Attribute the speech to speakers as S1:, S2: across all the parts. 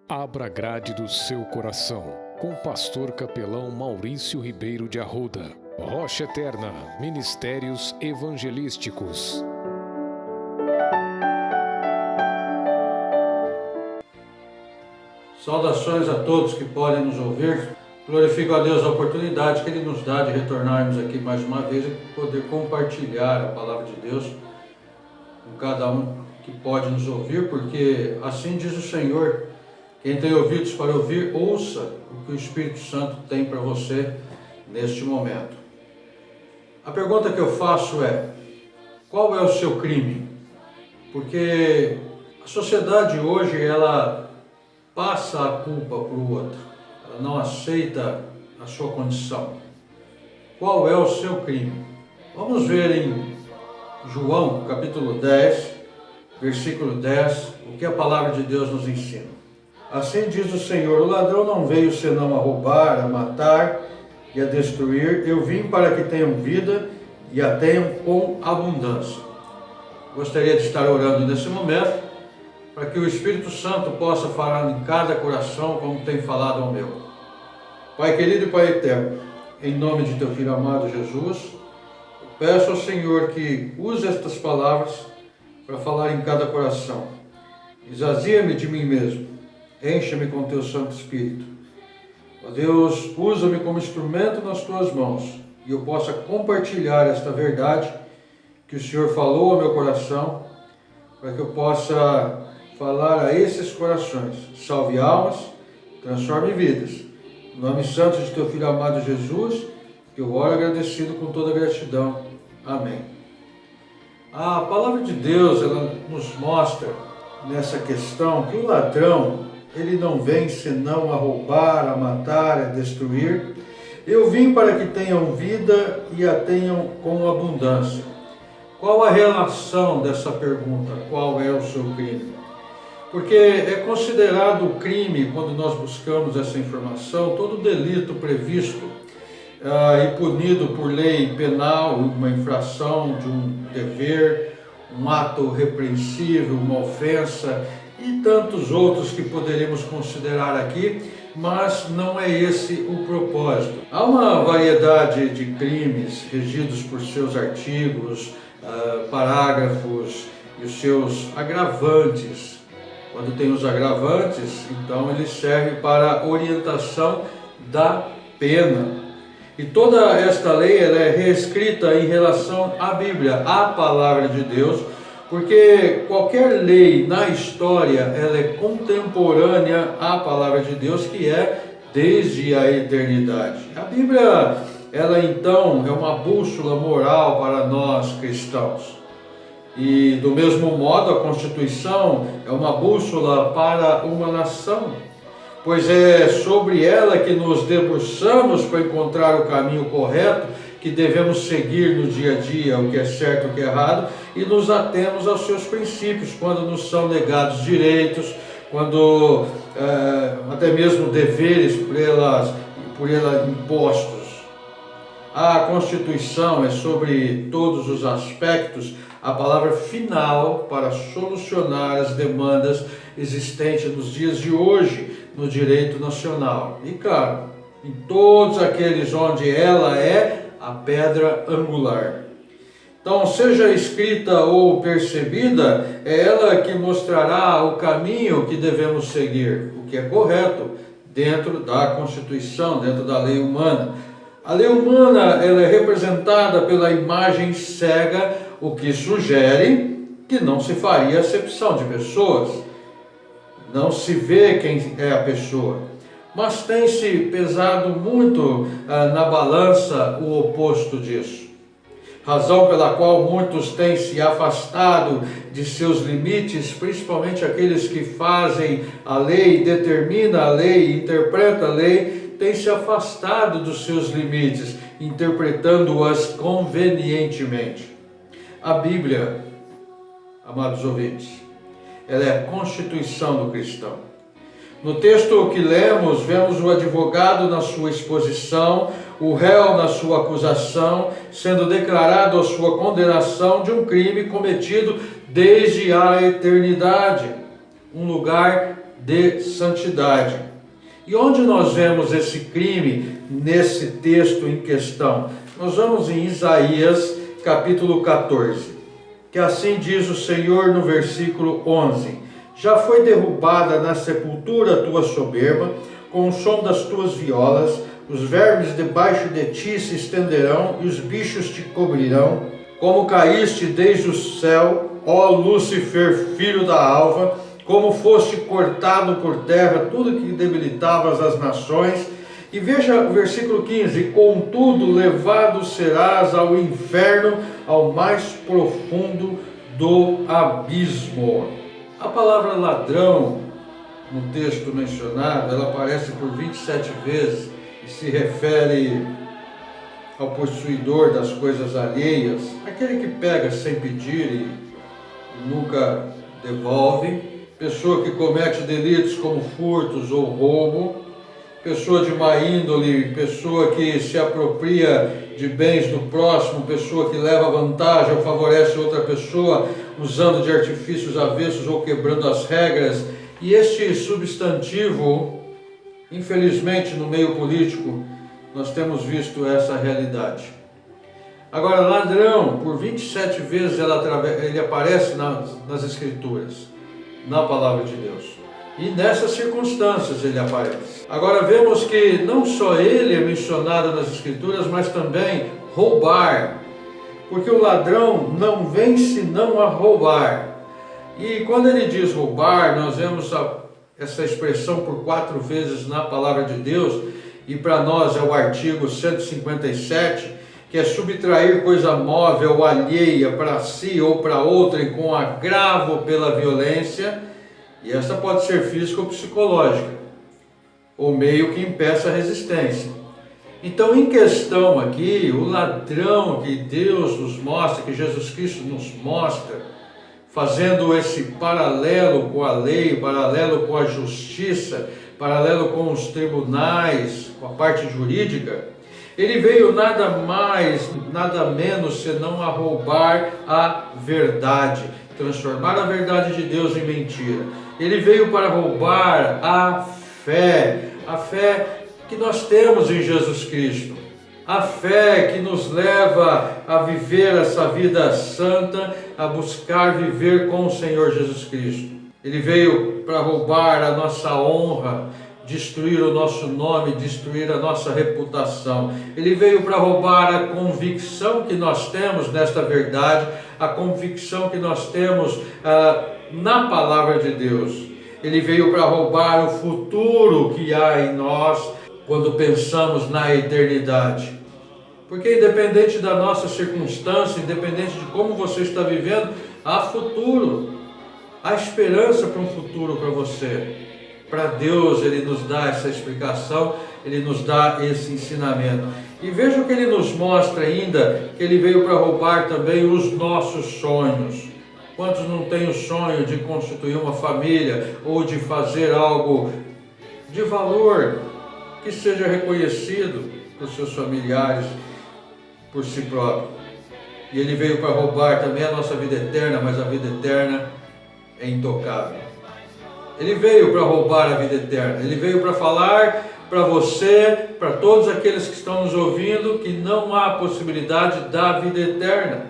S1: Abra a grade do seu coração, com o pastor capelão Maurício Ribeiro de Arruda. Rocha Eterna, Ministérios Evangelísticos.
S2: Saudações a todos que podem nos ouvir. Glorifico a Deus a oportunidade que Ele nos dá de retornarmos aqui mais uma vez e poder compartilhar a palavra de Deus com cada um que pode nos ouvir, porque assim diz o Senhor: quem tem ouvidos para ouvir, ouça o que o Espírito Santo tem para você neste momento. A pergunta que eu faço é: qual é o seu crime? Porque a sociedade hoje, ela passa a culpa para o outro, ela não aceita a sua condição. Qual é o seu crime? Vamos ver em João, capítulo 10, versículo 10, o que a palavra de Deus nos ensina. Assim diz o Senhor: o ladrão não veio senão a roubar, a matar e a destruir. Eu vim para que tenham vida e a tenham com abundância. Gostaria de estar orando nesse momento, para que o Espírito Santo possa falar em cada coração como tem falado ao meu. Pai querido e Pai eterno, em nome de Teu Filho amado Jesus, eu peço ao Senhor que use estas palavras para falar em cada coração. Esvazia-me de mim mesmo, encha-me com Teu Santo Espírito. Ó Deus, usa-me como instrumento nas Tuas mãos e eu possa compartilhar esta verdade que o Senhor falou ao meu coração, para que eu possa falar a esses corações. Salve almas, transforme vidas. Em nome santo de Teu Filho amado Jesus, que eu oro agradecido com toda gratidão. Amém. A palavra de Deus, ela nos mostra nessa questão que o ladrão, ele não vem senão a roubar, a matar, a destruir. Eu vim para que tenham vida e a tenham com abundância. Qual a relação dessa pergunta? Qual é o seu crime? Porque é considerado crime, quando nós buscamos essa informação, todo delito previsto e punido por lei penal, uma infração de um dever, um ato repreensível, uma ofensa e tantos outros que poderíamos considerar aqui, mas não é esse o propósito. Há uma variedade de crimes regidos por seus artigos, parágrafos e os seus agravantes. Quando tem os agravantes, então ele serve para orientação da pena. E toda esta lei ela é reescrita em relação à Bíblia, à palavra de Deus, porque qualquer lei na história ela é contemporânea à palavra de Deus, que é desde a eternidade. A Bíblia, ela então é uma bússola moral para nós cristãos. E do mesmo modo a Constituição é uma bússola para uma nação, pois é sobre ela que nos debruçamos para encontrar o caminho correto que devemos seguir no dia a dia, o que é certo e o que é errado, e nos atemos aos seus princípios quando nos são negados direitos, quando até mesmo deveres por ela impostos. A Constituição é sobre todos os aspectos a palavra final para solucionar as demandas existentes nos dias de hoje no direito nacional. E claro, em todos aqueles onde ela é a pedra angular. Então, seja escrita ou percebida, é ela que mostrará o caminho que devemos seguir, o que é correto dentro da Constituição, dentro da lei humana. A lei humana ela é representada pela imagem cega, o que sugere que não se faria acepção de pessoas. Não se vê quem é a pessoa. Mas tem-se pesado muito na balança o oposto disso. Razão pela qual muitos têm se afastado de seus limites, principalmente aqueles que fazem a lei, determinam a lei, interpretam a lei, têm se afastado dos seus limites, interpretando-as convenientemente. A Bíblia, amados ouvintes, ela é a constituição do cristão. No texto que lemos, vemos o advogado na sua exposição, o réu na sua acusação, sendo declarado a sua condenação de um crime cometido desde a eternidade. Um lugar de santidade. E onde nós vemos esse crime nesse texto em questão? Nós vamos em Isaías capítulo 14, que assim diz o Senhor no versículo 11: já foi derrubada na sepultura a tua soberba, com o som das tuas violas, os vermes debaixo de ti se estenderão e os bichos te cobrirão. Como caíste desde o céu, ó Lúcifer, filho da alva, como foste cortado por terra, tudo que debilitavas as nações. E veja o versículo 15: contudo levado serás ao inferno, ao mais profundo do abismo. A palavra ladrão, no texto mencionado, ela aparece por 27 vezes e se refere ao possuidor das coisas alheias, aquele que pega sem pedir e nunca devolve, pessoa que comete delitos como furtos ou roubo, pessoa de má índole, pessoa que se apropria de bens do próximo, pessoa que leva vantagem ou favorece outra pessoa, usando de artifícios avessos ou quebrando as regras. E este substantivo, infelizmente no meio político, nós temos visto essa realidade. Agora, ladrão, por 27 vezes ele aparece nas Escrituras, na Palavra de Deus. E nessas circunstâncias ele aparece. Agora vemos que não só ele é mencionado nas Escrituras, mas também roubar. Porque o ladrão não vem senão a roubar. E quando ele diz roubar, nós vemos essa expressão por 4 vezes na Palavra de Deus, e para nós é o artigo 157, que é subtrair coisa móvel ou alheia para si ou para outrem com agravo pela violência, e essa pode ser física ou psicológica, ou meio que impeça a resistência. Então, em questão aqui, o ladrão que Deus nos mostra, que Jesus Cristo nos mostra, fazendo esse paralelo com a lei, paralelo com a justiça, paralelo com os tribunais, com a parte jurídica, ele veio nada mais, nada menos senão a roubar a verdade, transformar a verdade de Deus em mentira. Ele veio para roubar a fé que nós temos em Jesus Cristo, a fé que nos leva a viver essa vida santa, a buscar viver com o Senhor Jesus Cristo. Ele veio para roubar a nossa honra, destruir o nosso nome, destruir a nossa reputação. Ele veio para roubar a convicção que nós temos nesta verdade, a convicção que nós temos na Palavra de Deus. Ele veio para roubar o futuro que há em nós quando pensamos na eternidade. Porque independente da nossa circunstância, independente de como você está vivendo, há futuro, há esperança para um futuro para você. Para Deus, Ele nos dá essa explicação, Ele nos dá esse ensinamento. E veja o que Ele nos mostra ainda, que Ele veio para roubar também os nossos sonhos. Quantos não têm o sonho de constituir uma família ou de fazer algo de valor, que seja reconhecido por seus familiares, por si próprio? E Ele veio para roubar também a nossa vida eterna, mas a vida eterna é intocável. Ele veio para roubar a vida eterna. Ele veio para falar para você, para todos aqueles que estão nos ouvindo, que não há possibilidade da vida eterna.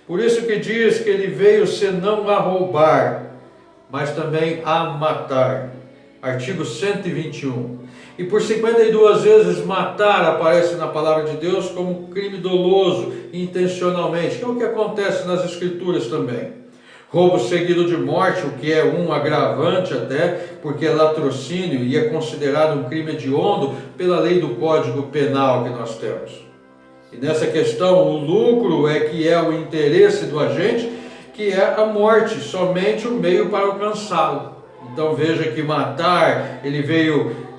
S2: Por isso que diz que ele veio senão a roubar, mas também a matar. Artigo 121. E por 52 vezes matar aparece na palavra de Deus como crime doloso, intencionalmente, que é o que acontece nas Escrituras também. Roubo seguido de morte, o que é um agravante até, porque é latrocínio e é considerado um crime hediondo pela lei do Código Penal que nós temos. E nessa questão, o lucro é que é o interesse do agente, que é a morte, somente o meio para alcançá-lo. Então veja que matar,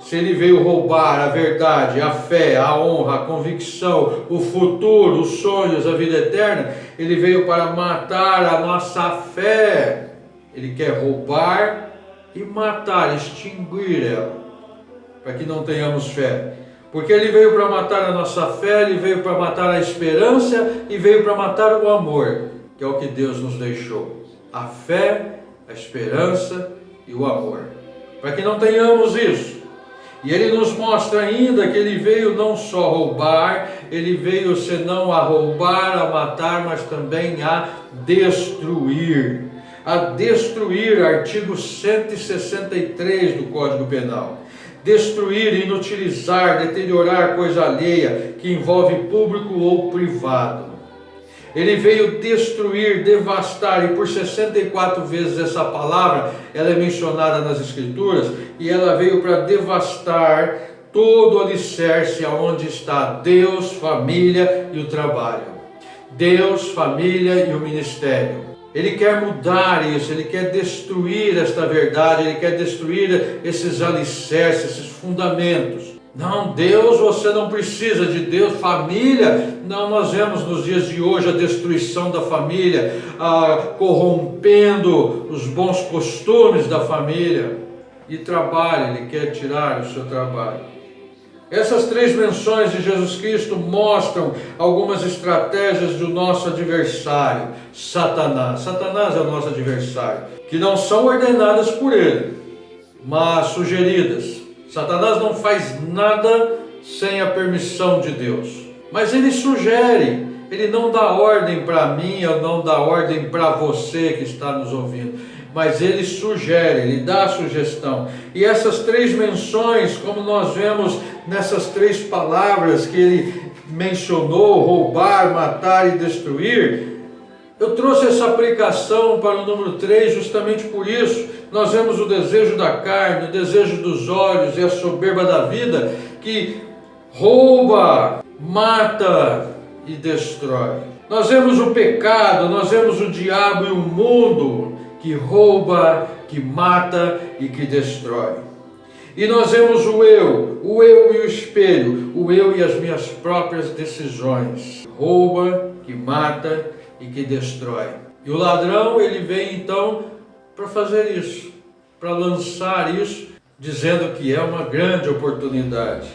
S2: se ele veio roubar a verdade, a fé, a honra, a convicção, o futuro, os sonhos, a vida eterna, ele veio para matar a nossa fé. Ele quer roubar e matar, extinguir ela, para que não tenhamos fé. Porque ele veio para matar a nossa fé, ele veio para matar a esperança e veio para matar o amor, que é o que Deus nos deixou. A fé, a esperança e o amor. para que não tenhamos isso. E ele nos mostra ainda que ele veio não só roubar, ele veio senão a roubar, a matar, mas também a destruir. A destruir, artigo 163 do Código Penal. Destruir, inutilizar, deteriorar coisa alheia que envolve público ou privado. Ele veio destruir, devastar, e por 64 vezes essa palavra, ela é mencionada nas Escrituras, e ela veio para devastar todo o alicerce aonde está Deus, família e o trabalho. Deus, família e o ministério. Ele quer mudar isso, ele quer destruir esta verdade, ele quer destruir esses alicerces, esses fundamentos. Não, Deus, você não precisa de Deus. Família, não, nós vemos nos dias de hoje a destruição da família, corrompendo os bons costumes da família. E trabalho, ele quer tirar o seu trabalho. Essas três menções de Jesus Cristo mostram algumas estratégias do nosso adversário, Satanás. Satanás é o nosso adversário, que não são ordenadas por ele, mas sugeridas. Satanás não faz nada sem a permissão de Deus, mas ele sugere, ele não dá ordem para mim, ou não dá ordem para você que está nos ouvindo, mas ele sugere, ele dá a sugestão. E essas três menções, como nós vemos nessas três palavras que ele mencionou, roubar, matar e destruir, eu trouxe essa aplicação para o número 3 justamente por isso. Nós vemos o desejo da carne, o desejo dos olhos e a soberba da vida, que rouba, mata e destrói. Nós vemos o pecado, nós vemos o diabo e o mundo, que rouba, que mata e que destrói. E nós vemos o eu e o espelho, o eu e as minhas próprias decisões. Rouba, que mata e que destrói. E o ladrão, ele vem então para fazer isso, para lançar isso, dizendo que é uma grande oportunidade.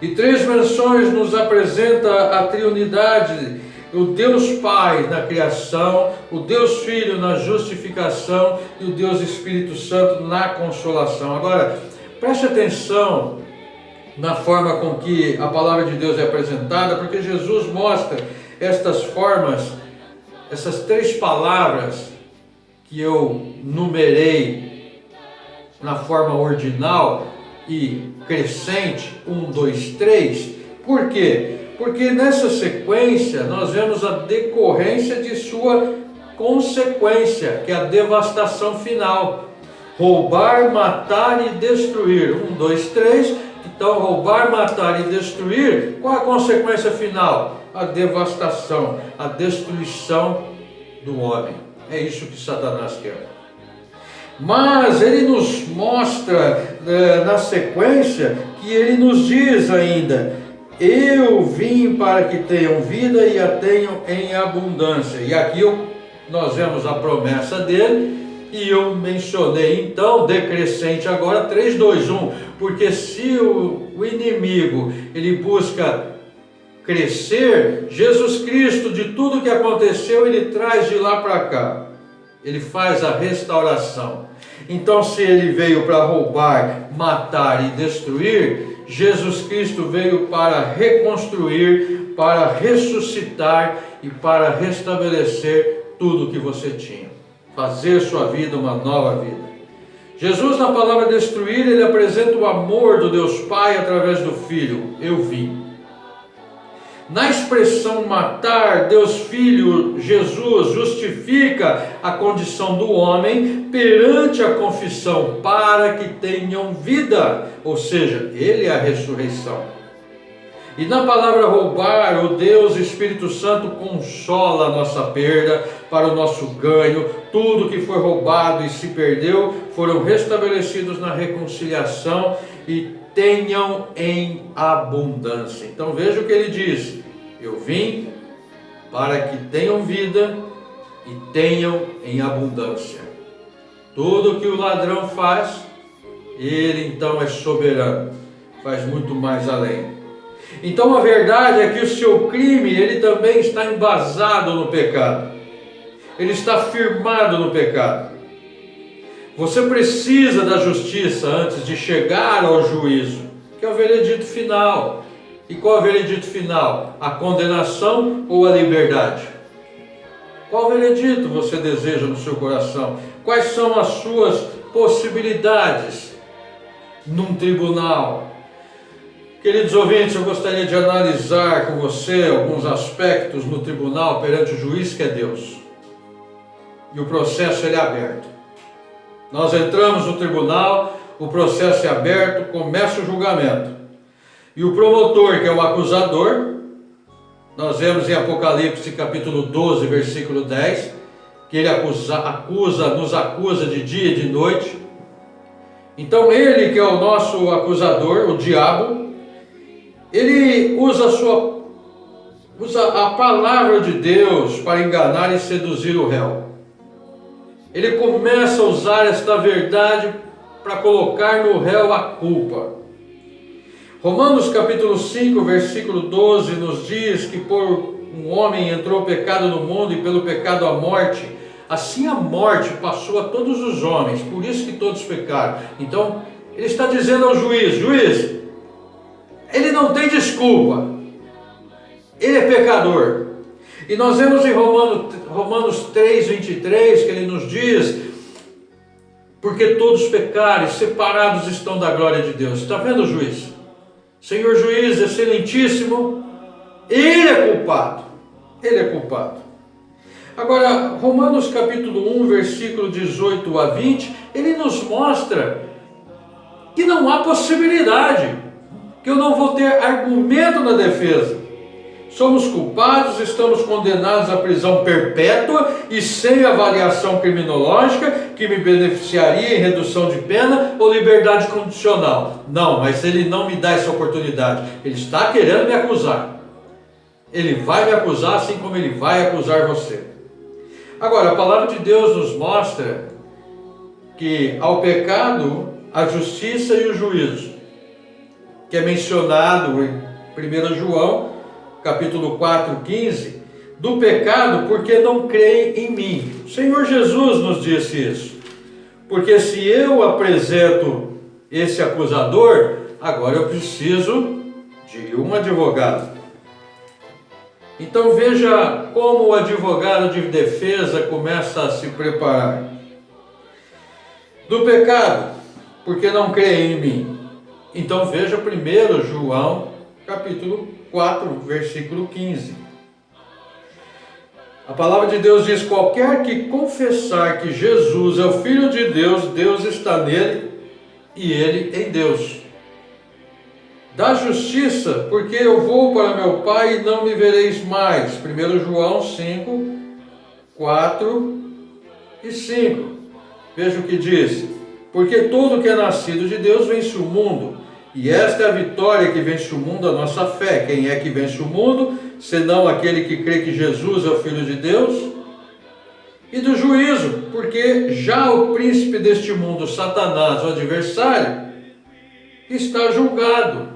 S2: E três menções nos apresenta a triunidade, o Deus Pai na criação, o Deus Filho na justificação e o Deus Espírito Santo na consolação. Agora, preste atenção na forma com que a palavra de Deus é apresentada, porque Jesus mostra estas formas, essas três palavras que eu numerei na forma ordinal e crescente, 1, 2, 3. Por quê? Porque nessa sequência nós vemos a decorrência de sua consequência, que é a devastação final. Roubar, matar e destruir. 1, 2, 3. Então, roubar, matar e destruir, qual a consequência final? A devastação, a destruição do homem. É isso que Satanás quer. Mas ele nos mostra na sequência que ele nos diz ainda: eu vim para que tenham vida e a tenham em abundância. E aqui nós vemos a promessa dele, e eu mencionei então, decrescente agora, 3, 2, 1, porque se o inimigo ele busca crescer, Jesus Cristo, de tudo que aconteceu, ele traz de lá para cá, ele faz a restauração. Então, se ele veio para roubar, matar e destruir, Jesus Cristo veio para reconstruir, para ressuscitar e para restabelecer tudo que você tinha. Fazer sua vida uma nova vida. Jesus, na palavra destruir, ele apresenta o amor do Deus Pai através do Filho. Eu vim. Na expressão matar, Deus Filho, Jesus, justifica a condição do homem perante a confissão para que tenham vida, ou seja, ele é a ressurreição. E na palavra roubar, o Deus Espírito Santo consola a nossa perda para o nosso ganho. Tudo que foi roubado e se perdeu foram restabelecidos na reconciliação e tenham em abundância. Então veja o que ele diz: eu vim para que tenham vida e tenham em abundância. Tudo que o ladrão faz, ele então é soberano, faz muito mais além. Então a verdade é que o seu crime, ele também está embasado no pecado. Ele está firmado no pecado. Você precisa da justiça antes de chegar ao juízo, que é o veredito final. E qual é o veredito final? A condenação ou a liberdade? Qual veredito você deseja no seu coração? Quais são as suas possibilidades num tribunal? Queridos ouvintes, eu gostaria de analisar com você alguns aspectos no tribunal perante o juiz que é Deus. E o processo ele é aberto. Nós entramos no tribunal, o processo é aberto, começa o julgamento. E o promotor, que é o acusador, nós vemos em Apocalipse capítulo 12, versículo 10, que ele nos acusa de dia e de noite. Então ele, que é o nosso acusador, o diabo, ele usa a palavra de Deus para enganar e seduzir o réu. Ele começa a usar esta verdade para colocar no réu a culpa. Romanos capítulo 5, versículo 12 nos diz que por um homem entrou o pecado no mundo e pelo pecado a morte. Assim a morte passou a todos os homens, por isso que todos pecaram. Então ele está dizendo ao juiz, ele não tem desculpa, ele é pecador. E nós vemos em Romanos 3, 23, que ele nos diz, porque todos pecaram e separados estão da glória de Deus. Está vendo, juiz? Senhor juiz excelentíssimo, ele é culpado. Ele é culpado. Agora, Romanos capítulo 1, versículo 18 a 20, ele nos mostra que não há possibilidade, que eu não vou ter argumento na defesa. Somos culpados, estamos condenados à prisão perpétua e sem avaliação criminológica que me beneficiaria em redução de pena ou liberdade condicional. Não, mas ele não me dá essa oportunidade. Ele está querendo me acusar. Ele vai me acusar assim como ele vai acusar você. Agora, a palavra de Deus nos mostra que ao pecado, a justiça e o juízo, que é mencionado em 1 João, capítulo 4, 15, do pecado porque não creem em mim. O Senhor Jesus nos disse isso. Porque se eu apresento esse acusador, agora eu preciso de um advogado. Então veja como o advogado de defesa começa a se preparar. Do pecado, porque não creem em mim. Então veja 1 João, capítulo 4, versículo 15. A palavra de Deus diz: qualquer que confessar que Jesus é o Filho de Deus, Deus está nele e ele em Deus. Da justiça, porque eu vou para meu Pai e não me vereis mais. 1 João 5, 4 e 5. Veja o que diz: porque todo que é nascido de Deus vence o mundo. E esta é a vitória que vence o mundo, a nossa fé. Quem é que vence o mundo, senão aquele que crê que Jesus é o Filho de Deus? E do juízo, porque já o príncipe deste mundo, Satanás, o adversário, está julgado.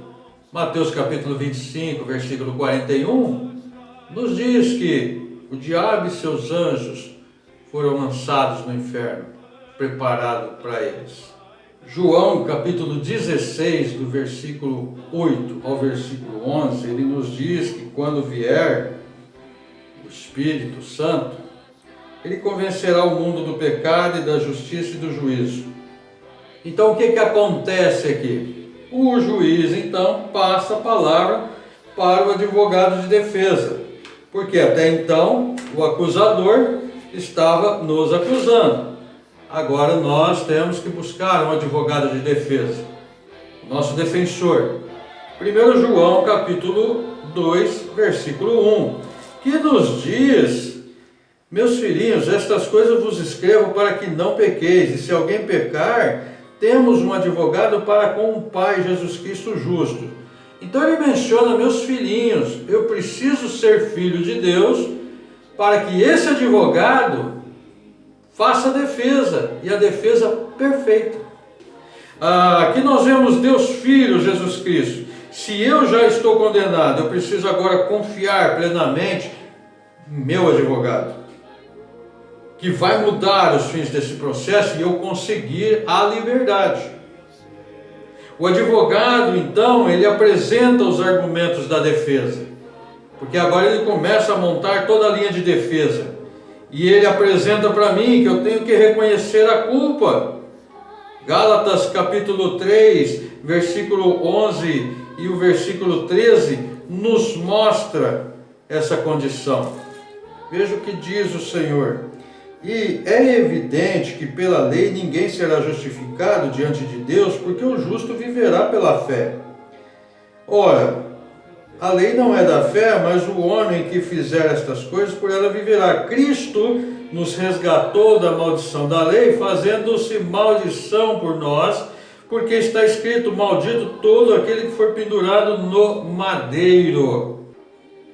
S2: Mateus capítulo 25, versículo 41, nos diz que o diabo e seus anjos foram lançados no inferno, preparado para eles. João, capítulo 16, do versículo 8 ao versículo 11, ele nos diz que quando vier o Espírito Santo, ele convencerá o mundo do pecado e da justiça e do juízo. Então o que acontece aqui? O juiz então passa a palavra para o advogado de defesa, porque até então o acusador estava nos acusando. Agora nós temos que buscar um advogado de defesa, o nosso defensor. 1 João capítulo 2, versículo 1, que nos diz: meus filhinhos, estas coisas vos escrevo para que não pequeis, e se alguém pecar, temos um advogado para com o Pai, Jesus Cristo justo. Então ele menciona: meus filhinhos, eu preciso ser filho de Deus para que esse advogado faça a defesa, e a defesa perfeita. Aqui nós vemos Deus Filho, Jesus Cristo. Se eu já estou condenado, eu preciso agora confiar plenamente em meu advogado. que vai mudar os fins desse processo e eu conseguir a liberdade. O advogado, então, ele apresenta os argumentos da defesa, porque agora ele começa a montar toda a linha de defesa. E ele apresenta para mim que eu tenho que reconhecer a culpa. Gálatas capítulo 3, versículo 11 e o versículo 13 nos mostra essa condição. Veja o que diz o Senhor. E é evidente que pela lei ninguém será justificado diante de Deus, porque o justo viverá pela fé. Ora, a lei não é da fé, mas o homem que fizer estas coisas, por ela viverá. Cristo nos resgatou da maldição da lei, fazendo-se maldição por nós, porque está escrito: maldito todo aquele que for pendurado no madeiro.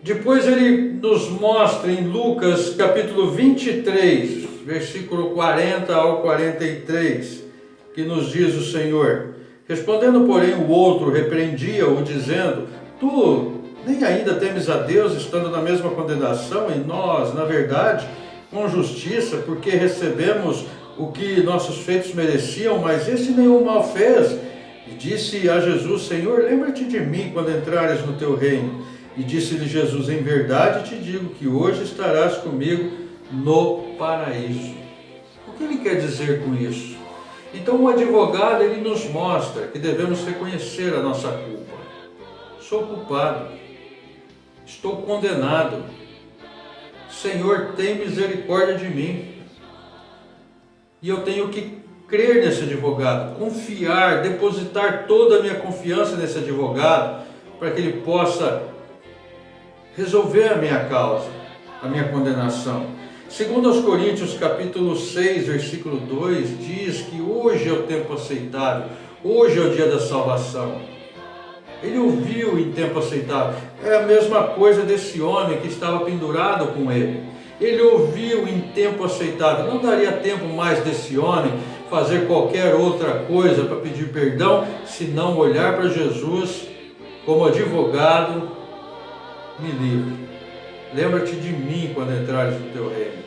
S2: Depois ele nos mostra em Lucas capítulo 23, versículo 40 ao 43, que nos diz o Senhor: respondendo, porém, o outro repreendia-o, dizendo: tu nem ainda temes a Deus, estando na mesma condenação, e nós, na verdade, com justiça, porque recebemos o que nossos feitos mereciam, mas este nenhum mal fez. E disse a Jesus: Senhor, lembra-te de mim quando entrares no teu reino. E disse-lhe Jesus: em verdade te digo que hoje estarás comigo no paraíso. O que ele quer dizer com isso? Então o advogado, ele nos mostra que devemos reconhecer a nossa culpa. Sou culpado, estou condenado. Senhor, tem misericórdia de mim. E eu tenho que crer nesse advogado, confiar, depositar toda a minha confiança nesse advogado, para que ele possa resolver a minha causa, a minha condenação. Segundo aos Coríntios capítulo 6, versículo 2, diz que hoje é o tempo aceitável, hoje é o dia da salvação. Ele ouviu em tempo aceitável. É a mesma coisa desse homem que estava pendurado com ele. Ele ouviu em tempo aceitável. Não daria tempo mais desse homem fazer qualquer outra coisa para pedir perdão, se não olhar para Jesus como advogado: me livre. Lembra-te de mim quando entrares no teu reino.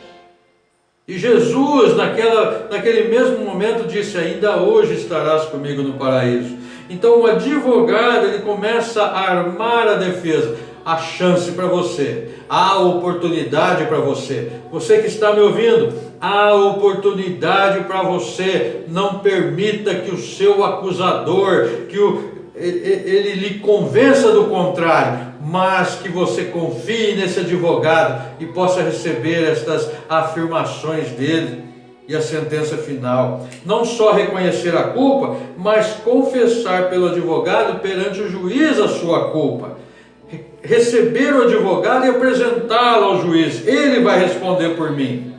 S2: E Jesus, naquele mesmo momento, disse: ainda hoje estarás comigo no paraíso. Então o advogado, ele começa a armar a defesa. Há chance para você, há oportunidade para você. Você que está me ouvindo, há oportunidade para você. Não permita que o seu acusador, ele lhe convença do contrário, mas que você confie nesse advogado e possa receber estas afirmações dele e a sentença final. Não só reconhecer a culpa, mas confessar pelo advogado perante o juiz a sua culpa. Receber o advogado e apresentá-lo ao juiz. Ele vai responder por mim.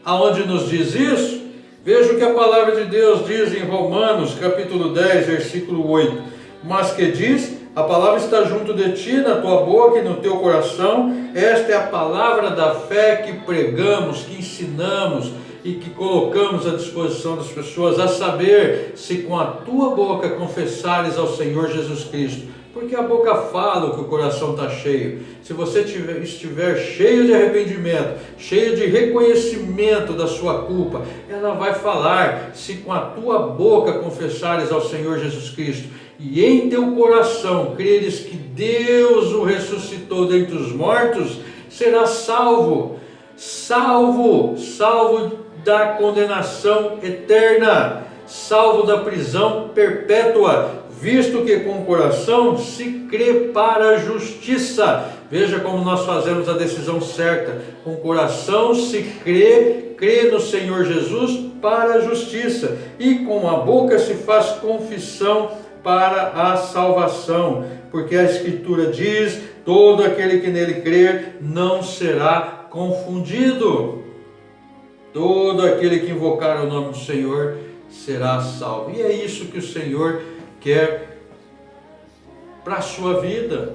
S2: Aonde nos diz isso? Veja o que a palavra de Deus diz em Romanos capítulo 10, versículo 8. Mas que diz: a palavra está junto de ti, na tua boca e no teu coração. Esta é a palavra da fé que pregamos, que ensinamos e que colocamos à disposição das pessoas, a saber, se com a tua boca confessares ao Senhor Jesus Cristo. Porque a boca fala o que o coração está cheio. Se você estiver cheio de arrependimento, cheio de reconhecimento da sua culpa, ela vai falar. Se com a tua boca confessares ao Senhor Jesus Cristo e em teu coração creres que Deus o ressuscitou dentre os mortos, serás salvo. Salvo da condenação eterna, salvo da prisão perpétua, visto que com o coração se crê para a justiça. Veja como nós fazemos a decisão certa. Com o coração se crê no Senhor Jesus para a justiça, e com a boca se faz confissão para a salvação, porque a Escritura diz: todo aquele que nele crer não será confundido. Todo aquele que invocar o nome do Senhor será salvo. E é isso que o Senhor quer para a sua vida.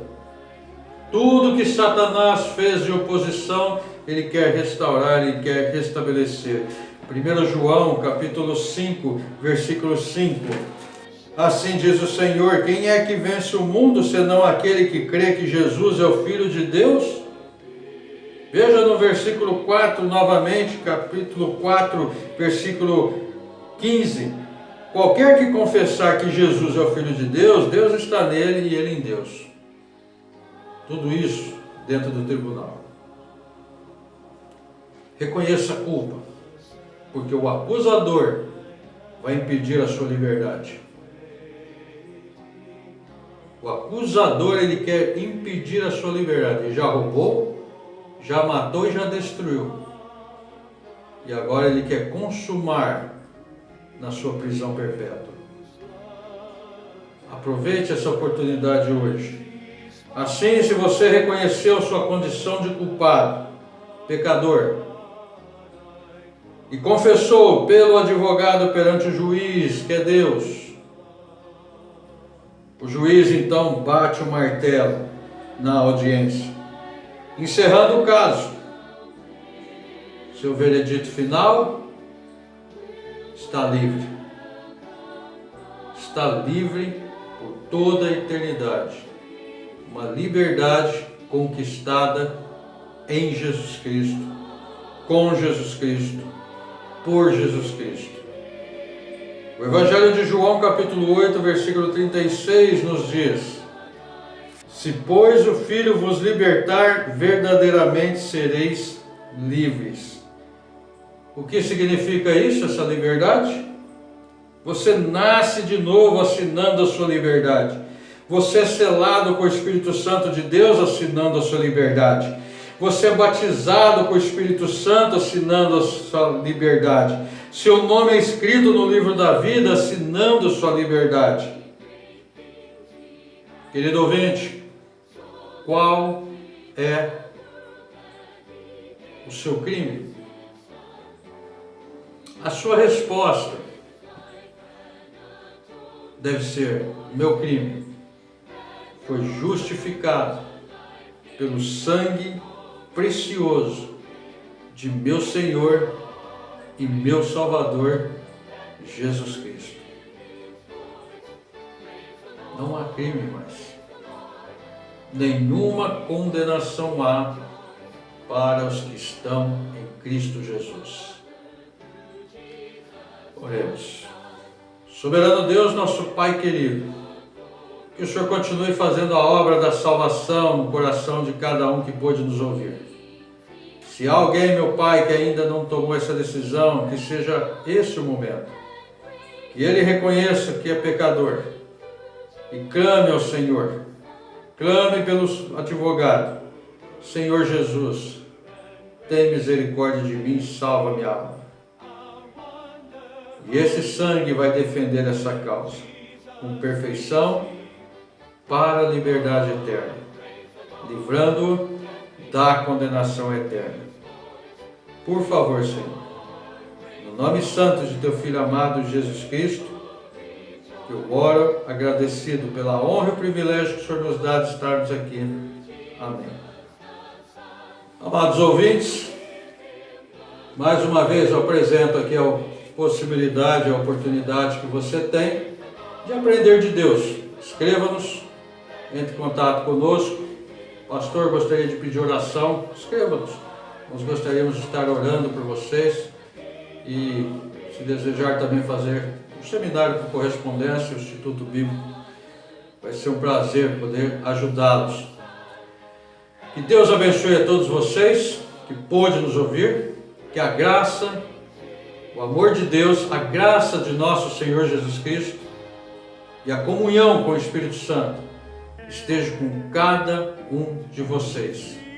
S2: Tudo que Satanás fez de oposição, ele quer restaurar, ele quer restabelecer. 1 João capítulo 5, versículo 5. Assim diz o Senhor: quem é que vence o mundo, senão aquele que crê que Jesus é o Filho de Deus? Veja no versículo 4 novamente, capítulo 4, versículo 15. Qualquer que confessar que Jesus é o Filho de Deus, Deus está nele e ele em Deus. Tudo isso dentro do tribunal. Reconheça a culpa, porque o acusador vai impedir a sua liberdade. O acusador, ele quer impedir a sua liberdade. Ele já roubou, já matou e já destruiu. E agora ele quer consumar na sua prisão perpétua. Aproveite essa oportunidade hoje. Assim, se você reconheceu sua condição de culpado, pecador, e confessou pelo advogado perante o juiz, que é Deus, o juiz então bate o martelo na audiência, encerrando o caso. Seu veredito final: está livre. Está livre por toda a eternidade. Uma liberdade conquistada em Jesus Cristo, com Jesus Cristo, por Jesus Cristo. O Evangelho de João, capítulo 8, versículo 36, nos diz: se, pois, o Filho vos libertar, verdadeiramente sereis livres. O que significa isso, essa liberdade? Você nasce de novo assinando a sua liberdade. Você é selado com o Espírito Santo de Deus assinando a sua liberdade. Você é batizado com o Espírito Santo assinando a sua liberdade. Seu nome é escrito no livro da vida assinando a sua liberdade. Querido ouvinte, qual é o seu crime? A sua resposta deve ser: meu crime foi justificado pelo sangue precioso de meu Senhor e meu Salvador, Jesus Cristo. Não há crime mais. Nenhuma condenação há para os que estão em Cristo Jesus. Oremos. Soberano Deus, nosso Pai querido, que o Senhor continue fazendo a obra da salvação no coração de cada um que pôde nos ouvir. Se há alguém, meu Pai, que ainda não tomou essa decisão, que seja esse o momento. Que ele reconheça que é pecador e clame ao Senhor. Clame pelo advogado. Senhor Jesus, tem misericórdia de mim e salva minha alma. E esse sangue vai defender essa causa com perfeição para a liberdade eterna, livrando-o da condenação eterna. Por favor, Senhor, no nome santo de Teu Filho amado Jesus Cristo, eu oro agradecido pela honra e o privilégio que o Senhor nos dá de estarmos aqui. Amém. Amados ouvintes, mais uma vez eu apresento aqui a possibilidade, a oportunidade que você tem de aprender de Deus. Escreva-nos, entre em contato conosco. Pastor, gostaria de pedir oração. Escreva-nos. Nós gostaríamos de estar orando por vocês e, se desejar também fazer um seminário por correspondência, o Instituto Bíblico, vai ser um prazer poder ajudá-los. Que Deus abençoe a todos vocês que pôde nos ouvir, que a graça, o amor de Deus, a graça de nosso Senhor Jesus Cristo e a comunhão com o Espírito Santo esteja com cada um de vocês.